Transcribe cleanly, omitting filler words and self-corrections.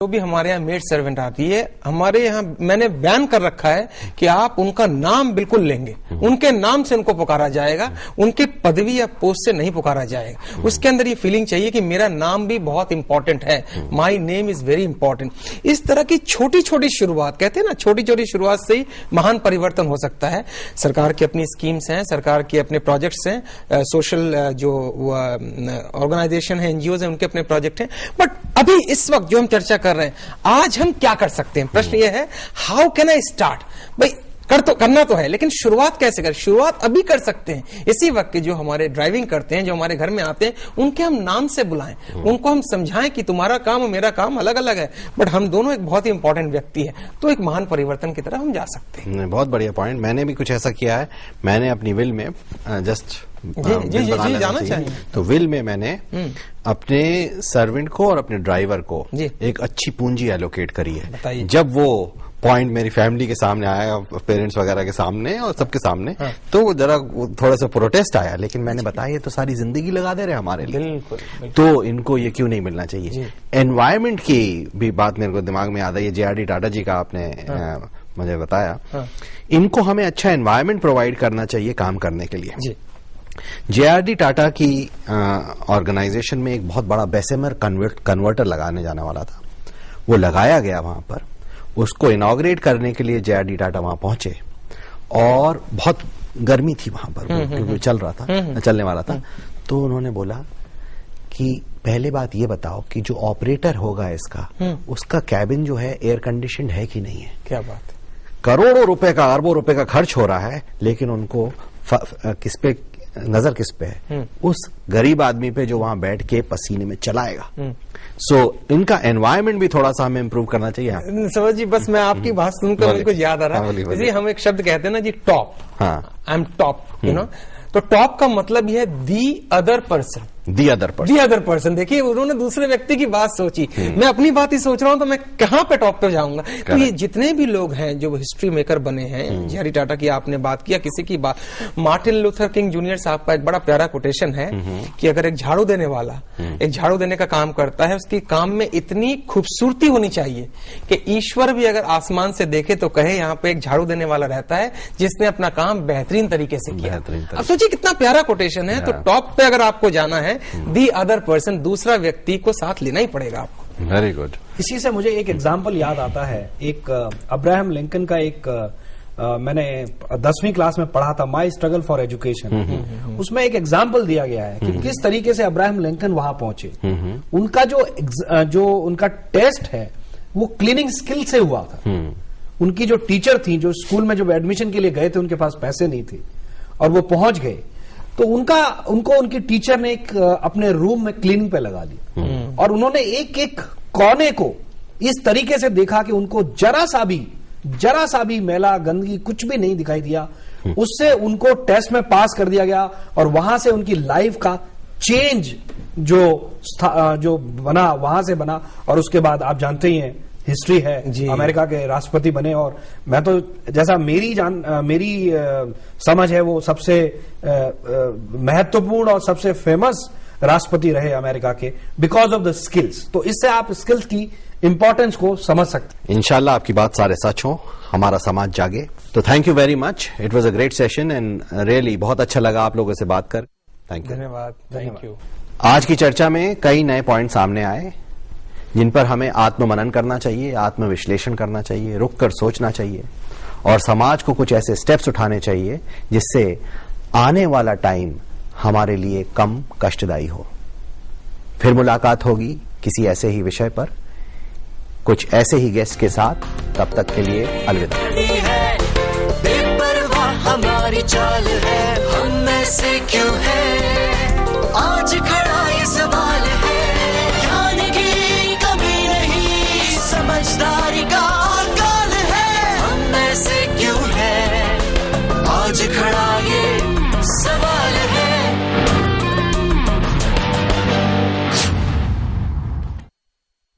जो भी हमारे यहाँ मेड सर्वेंट आती है, हमारे यहाँ मैंने बैन कर रखा है कि आप उनका नाम बिल्कुल लेंगे, उनके नाम से उनको पुकारा जाएगा, उनकी पदवी या पोस्ट से नहीं पुकारा जाएगा। उसके अंदर ये फीलिंग चाहिए कि मेरा नाम भी बहुत इंपॉर्टेंट है, my name is very important. इस तरह की छोटी छोटी शुरुआत, कहते हैं ना, छोटी छोटी शुरुआत से ही महान परिवर्तन हो सकता है। सरकार की अपनी स्कीम्स हैं, सरकार के अपने प्रोजेक्ट्स हैं, सोशल जो ऑर्गेनाइजेशन है, एनजीओ है, उनके अपने प्रोजेक्ट हैं। बट अभी इस वक्त जो हम चर्चा कर रहे हैं, आज हम क्या कर सकते हैं? प्रश्न यह है, हाउ कैन आई स्टार्ट? भाई करना तो है, लेकिन शुरुआत कैसे करें? शुरुआत अभी कर सकते हैं। इसी वक्त के जो हमारे ड्राइविंग करते हैं, जो हमारे घर में आते हैं, उनके हम नाम से बुलाएं, उनको हम समझाएं कि तुम्हारा काम और मेरा काम अलग अलग है, बट हम दोनों एक बहुत ही इंपॉर्टेंट व्यक्ति है। तो एक महान परिवर्तन की तरफ हम जा सकते हैं। बहुत बढ़िया पॉइंट। मैंने भी कुछ ऐसा किया है। मैंने अपनी विल में जस्ट जी जाना चाहिए, तो विल में मैंने अपने सर्वेंट को और अपने ड्राइवर को एक अच्छी पूंजी एलोकेट करी है। जब वो पॉइंट मेरी फैमिली के सामने आया, पेरेंट्स वगैरह के सामने और सबके सामने, तो वो जरा थोड़ा सा प्रोटेस्ट आया, लेकिन मैंने बताया ये तो सारी जिंदगी लगा दे रहे हैं हमारे लिए, बिल्कुल। तो इनको ये क्यों नहीं मिलना चाहिए? एनवायरमेंट की भी बात मेरे को दिमाग में याद आई, JRD टाटा जी का आपने मुझे बताया। इनको हमें अच्छा एनवायरनमेंट प्रोवाइड करना चाहिए काम करने के लिए। JRD टाटा की ऑर्गेनाइजेशन में एक बहुत बड़ा बेसेमर कन्वर्टर लगाने जाने वाला था, वो लगाया गया वहां पर। उसको इनॉग्रेट करने के लिए JRD टाटा वहां पहुंचे और बहुत गर्मी थी वहां पर, क्योंकि चल रहा था, चलने वाला था। तो उन्होंने बोला कि पहले बात ये बताओ कि जो ऑपरेटर होगा इसका, उसका कैबिन जो है एयर कंडीशनड है कि नहीं है? क्या बात है! करोड़ों रुपए का, अरबों रुपए का खर्च हो रहा है, लेकिन उनको किस पे नजर किस पे है? उस गरीब आदमी पे जो वहां बैठ के पसीने में चलाएगा। सो इनका एनवायरनमेंट भी थोड़ा सा हमें इंप्रूव करना चाहिए। समझ जी, बस मैं आपकी बात सुनकर मुझे कुछ याद आ रहा है। हम एक शब्द कहते हैं ना जी, top. I am top, you know. तो टॉप का मतलब यह है the other person. The other person. देखिए, उन्होंने दूसरे व्यक्ति की बात सोची, मैं अपनी बात ही सोच रहा हूं, तो मैं कहां पे टॉप पे जाऊंगा? तो ये जितने भी लोग हैं जो हिस्ट्री मेकर बने हैं, JRD टाटा की आपने बात किया, किसी की बात, मार्टिन लूथर किंग जूनियर साहब का एक बड़ा प्यारा कोटेशन है कि अगर एक झाड़ू देने वाला एक झाड़ू देने का काम करता है, उसकी काम में इतनी खूबसूरती होनी चाहिए कि ईश्वर भी अगर आसमान से देखे तो कहे यहाँ पे एक झाड़ू देने वाला रहता है जिसने अपना काम बेहतरीन तरीके से किया। अब सोचिए कितना प्यारा कोटेशन है। तो टॉप पे अगर आपको जाना है, दी अदर पर्सन, दूसरा व्यक्ति को साथ लेना ही पड़ेगा आपको। Very good. इसी से मुझे एक एग्जाम्पल याद आता है। एक अब्राहम लिंकन का एक मैंने 10वीं क्लास में पढ़ा था, माई स्ट्रगल फॉर एजुकेशन। उसमें एक एग्जाम्पल दिया गया है कि किस तरीके से अब्राहम लिंकन वहां पहुंचे। उनका जो उनका टेस्ट है वो क्लीनिंग स्किल से हुआ था। उनकी जो टीचर थी, जो स्कूल में जब एडमिशन के लिए गए थे, उनके पास पैसे नहीं थे और वो पहुंच गए, तो उनको उनकी टीचर ने एक अपने रूम में क्लीनिंग पे लगा दिया और उन्होंने एक एक कोने को इस तरीके से देखा कि उनको जरा सा भी मैला, गंदगी कुछ भी नहीं दिखाई दिया। उससे उनको टेस्ट में पास कर दिया गया और वहां से उनकी लाइफ का चेंज जो बना, वहां से बना। और उसके बाद आप जानते ही हैं, हिस्ट्री है, अमेरिका के राष्ट्रपति बने। और मैं तो, जैसा मेरी समझ है, वो सबसे महत्वपूर्ण और सबसे फेमस राष्ट्रपति रहे अमेरिका के, बिकॉज ऑफ द स्किल्स। तो इससे आप स्किल्स की इंपॉर्टेंस को समझ सकते हैं। इंशाल्लाह आपकी बात सारे सच हो, हमारा समाज जागे। तो thank you very much, it was a great session and really बहुत अच्छा लगा आप लोगों से बात कर। थैंक यू, धन्यवाद, थैंक यू। आज की चर्चा में कई नए पॉइंट सामने आए जिन पर हमें आत्ममनन करना चाहिए, आत्मविश्लेषण करना चाहिए, रुक कर सोचना चाहिए और समाज को कुछ ऐसे स्टेप्स उठाने चाहिए जिससे आने वाला टाइम हमारे लिए कम कष्टदायी हो। फिर मुलाकात होगी किसी ऐसे ही विषय पर, कुछ ऐसे ही गेस्ट के साथ। तब तक के लिए अलविदा। बेपरवाह हमारी चाल है, हम में से क्यों है आज खड़ा ये सवाल है। ज्ञान की कमी नहीं, समझदारी का काल है, हम में से क्यों है आज खड़ा